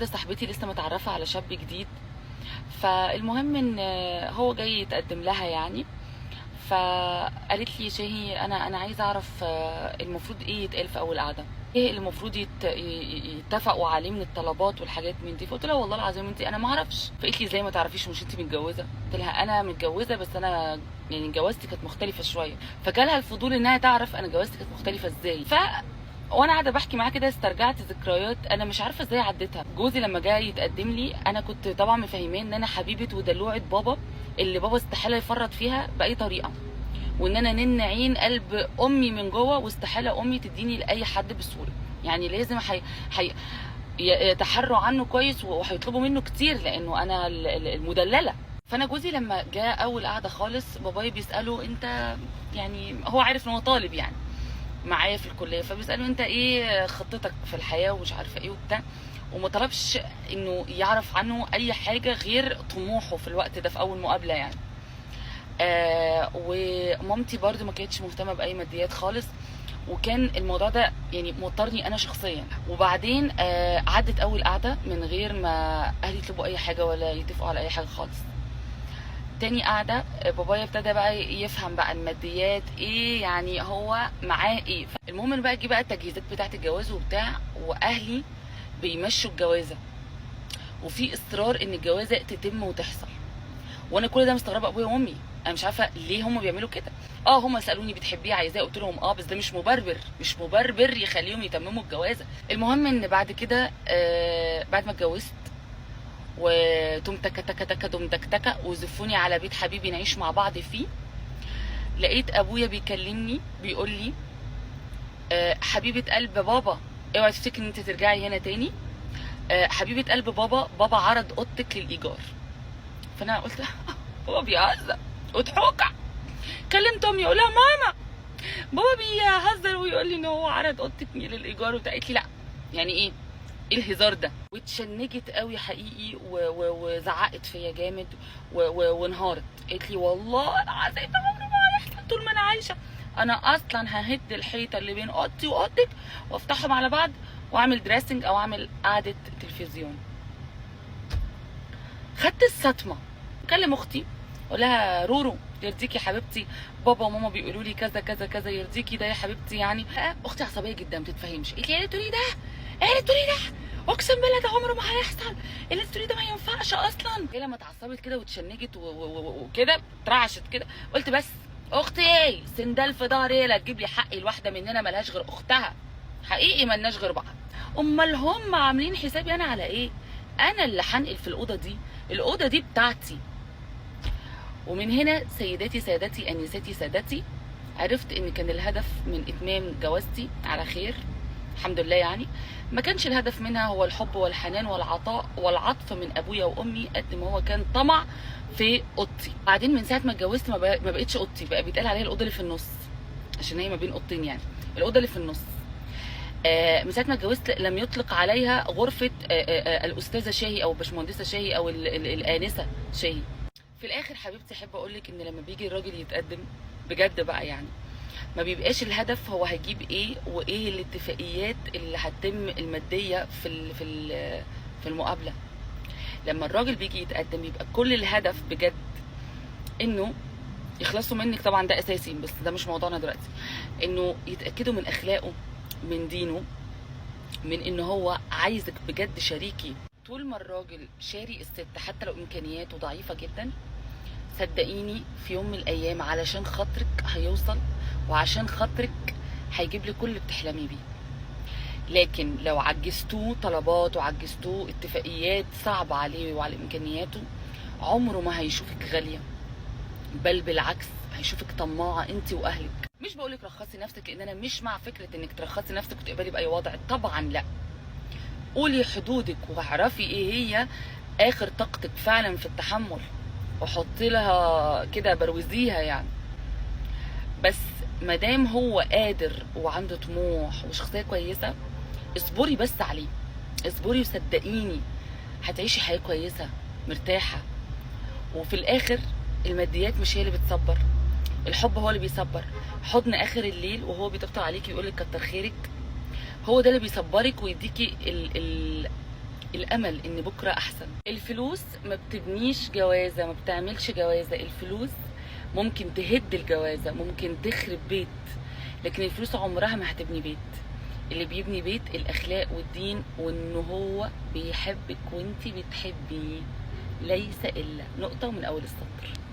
واحده صاحبتي لسه متعرفه على شاب جديد، فالمهم ان هو جاي يتقدم لها يعني. فقالت لي شاهي، انا عايزه اعرف المفروض ايه يتقال في اول قعده، ايه اللي المفروض يتفقوا عليه من الطلبات والحاجات من دي. فقلت لها والله العظيم انت انا ما اعرفش. فقالت لي ازاي ما تعرفيش مش انت متجوزه؟ قلت لها انا متجوزه بس انا يعني جوازتي كانت مختلفه شويه. فجالها الفضول انها تعرف انا جوازتي كانت مختلفه ازاي. وانا قاعده بحكي معاه كده استرجعت ذكريات انا مش عارفه ازاي عديتها. جوزي لما جاي يتقدم لي انا كنت طبعا مفهماه ان انا حبيبه ودلوعه بابا، اللي بابا استحاله يفرط فيها باي طريقه، وان انا نن عين قلب امي من جوه، واستحاله امي تديني لاي حد بسهوله. يعني لازم يتحروا عنه كويس وهيطلبوا منه كتير لانه انا المدلله. فانا جوزي لما جاء اول قعده خالص بابايا بيساله انت، يعني هو عارف ان هو طالب يعني معايا في الكليه، فبيساله انت ايه خطتك في الحياه ومش عارفه ايه وبتاع، وما طلبش انه يعرف عنه اي حاجه غير طموحه في الوقت ده في اول مقابله يعني. ومامتي برضو ما كانتش مهتمه باي ماديات خالص، وكان الموضوع ده يعني موترني انا شخصيا. وبعدين عدت اول قعده من غير ما اهلي يطلبوا اي حاجه ولا يتفقوا على اي حاجه خالص. تاني قعده بابايا ابتدى بقى يفهم بقى الماديات ايه، يعني هو معاه ايه. المهم ان بقى جه بقى التجهيزات بتاعه الجواز وبتاع، واهلي بيمشوا الجوازه وفي اصرار ان الجوازه تتم وتحصل. وانا كل ده مستغربه ابويا وامي، انا مش عارفه ليه هم بيعملوا كده. هم سالوني بتحبيه عايزاه، قلت لهم بس ده مش مبرر، مش مبرر يخليهم يتمموا الجوازه. المهم ان بعد كده بعد ما اتجوزت وتم تكا تكا تكا دم تك تكا وزفوني على بيت حبيبي نعيش مع بعض فيه، لقيت ابويا بيكلمني بيقول لي حبيبه قلب بابا اوعي تفتكري ان انت ترجعي هنا تاني. حبيبه قلب بابا عرض اوضتك للايجار. فانا قلت بابا بيهزر وضحوكه. كلمت امي اقول لها ماما بابا بيهزر ويقول لي ان هو عرض اوضتك للايجار وبتاع. قالت لي لا، يعني ايه الهزار ده؟ واتشنجت قوي حقيقي وزعقت فيا جامد وانهارت. قالت لي والله العظيم ده عمره ما هيحصل طول ما انا عايشه، انا اصلا ههد الحيطه اللي بين اوضتي واوضتك وافتحهم على بعض واعمل دريسنج او اعمل قعده تلفزيون. خدت الصدمه. اكلم اختي اقول لها رورو يرضيكي يا حبيبتي بابا وماما بيقولوا لي كذا كذا كذا، يرضيكي ده يا حبيبتي يعني؟ اختي عصبيه جدا ما بتتفهمش. قالت لي ايه اللي تقولي ده؟ ايه اللي تقولي ده؟ اقسم بالله ده عمره ما هيحصل، اللي تقولي ده ما ينفعش اصلا. هي لما اتعصبت كده واتشنجت وكده اترعشت كده، قلت بس اختي ايه سندال في ظهري، هي اللي هتجيب لي حقي، الواحده مننا ملهاش غير اختها، حقيقي ملناش غير بعض. امال هم عاملين حسابي انا على ايه؟ انا اللي هنقل في الاوضه دي، الاوضه دي بتاعتي. ومن هنا سيداتي سادتي انساتي سادتي، عرفت ان كان الهدف من اتمام جوازتي على خير الحمد لله. يعني ما كانش الهدف منها هو الحب والحنان والعطاء والعطف من ابويا وامي قد ما هو كان طمع في اوضتي. بعدين من ساعه ما اتجوزت ما بقتش اوضتي، بقى بيتقال عليها الاوضه اللي في النص عشان هي ما بين اوضتين، يعني الاوضه اللي في النص. من ساعه ما اتجوزت لم يطلق عليها غرفه الاستاذه شاهي او باشمهندسه شاهي او الانسه شاهي. في الاخر حبيبتي احب اقول لك ان لما بيجي الراجل يتقدم بجد بقى، يعني ما بيبقاش الهدف هو هيجيب ايه وايه الاتفاقيات اللي هتتم الماديه في المقابله. لما الراجل بيجي يتقدم يبقى كل الهدف بجد انه يخلصوا منك، طبعا ده اساسي بس ده مش موضوعنا دلوقتي، انه يتاكدوا من اخلاقه، من دينه، من ان هو عايزك بجد شريكي. طول ما الراجل شاري الست حتى لو امكانياته ضعيفه جدا، صدقيني في يوم من الايام علشان خاطرك هيوصل، وعشان خاطرك هيجيب لك كل اللي بتحلمي بيه. لكن لو عجزتوه طلبات وعجزتوه اتفاقيات صعبه عليه وعلى امكانياته، عمره ما هيشوفك غاليه، بل بالعكس هيشوفك طماعه انت واهلك. مش بقولك رخصي نفسك، لان انا مش مع فكره انك ترخصي نفسك وتقبلي باي وضع، طبعا لا. قولي حدودك واعرفي ايه هي اخر طاقتك فعلا في التحمل، وحطي لها كده بروزيها يعني. بس مادام هو قادر وعنده طموح وشخصيه كويسه، اصبري بس عليه، اصبري وصدقيني هتعيشي حياه كويسه مرتاحه. وفي الاخر الماديات مش هي اللي بتصبر، الحب هو اللي بيصبر. حضن اخر الليل وهو بيطبطب عليكي ويقول لك كتر خيرك، هو ده اللي بيصبرك ويديكي الامل ان بكره احسن. الفلوس ما بتبنيش جوازه، ما بتعملش جوازه. الفلوس ممكن تهد الجوازه، ممكن تخرب بيت، لكن الفلوس عمرها ما هتبني بيت. اللي بيبني بيت الاخلاق والدين، وان هو بيحبك وانتي بتحبيه، ليس الا نقطه من اول السطر.